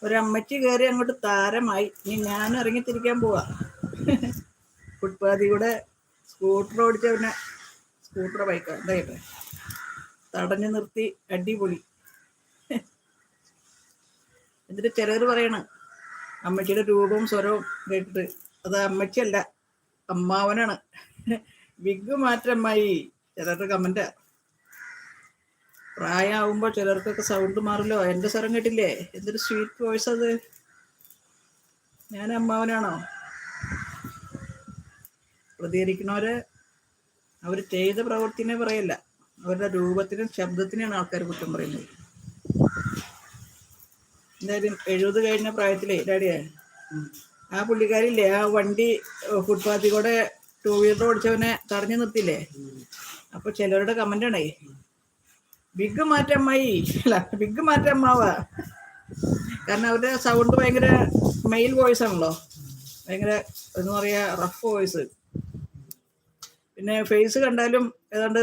ഒരമ്മച്ചി കയറി അങ്ങോട്ട് താരമായി. ഇനി ഞാൻ ഇറങ്ങിത്തിരിക്കാൻ പോവാ. ഫുട്പാത്തിൽ കൂടെ സ്കൂട്ടർ ഓടിച്ചവനെ, സ്കൂട്ടർ ബൈക്കാ എന്തായിട്ട് തടഞ്ഞു നിർത്തി അടിപൊളി. എന്നിട്ട് ചിലർ പറയണം അമ്മച്ചിയുടെ രൂപവും സ്വരവും കേട്ടിട്ട് അത് അമ്മച്ചിയല്ല അമ്മാവനാണ്. വിഗ് മാറ്റമായി ചിലരുടെ കമന്റാ. പ്രായമാകുമ്പോൾ ചിലർക്കൊക്കെ സൗണ്ട് മാറില്ലോ. എൻ്റെ സ്വരം കേട്ടില്ലേ? എന്തൊരു സ്വീറ്റ് വോയിസ് അത്. ഞാൻ അമ്മാവനാണോ? പ്രതികരിക്കണവരെ അവർ ചെയ്ത പ്രവൃത്തിനെ പറയല്ല, അവരുടെ രൂപത്തിനും ശബ്ദത്തിനാണ് ആൾക്കാർ കുറ്റം പറയുന്നത്. എന്തായാലും 70 കഴിഞ്ഞ പ്രായത്തിലേ ഡാഡിയെ ആ പുള്ളിക്കാരില്ലേ ആ വണ്ടി ഫുട്പാത്തിൽ കൂടെ 2 വീലർ ഓടിച്ചവനെ തടഞ്ഞു നിർത്തിയില്ലേ? അപ്പൊ ചിലരുടെ കമന്റാണേ ബിഗ് മാറ്റമ്മായി, അല്ല ബിഗ് മാറ്റമ്മാവാ. കാരണം അവരുടെ സൗണ്ട് ഭയങ്കര മെയിൽ വോയിസ് ആണല്ലോ, ഭയങ്കര എന്താ പറയാ റഫ് വോയിസ്. പിന്നെ ഫേസ് കണ്ടാലും ഏതാണ്ട്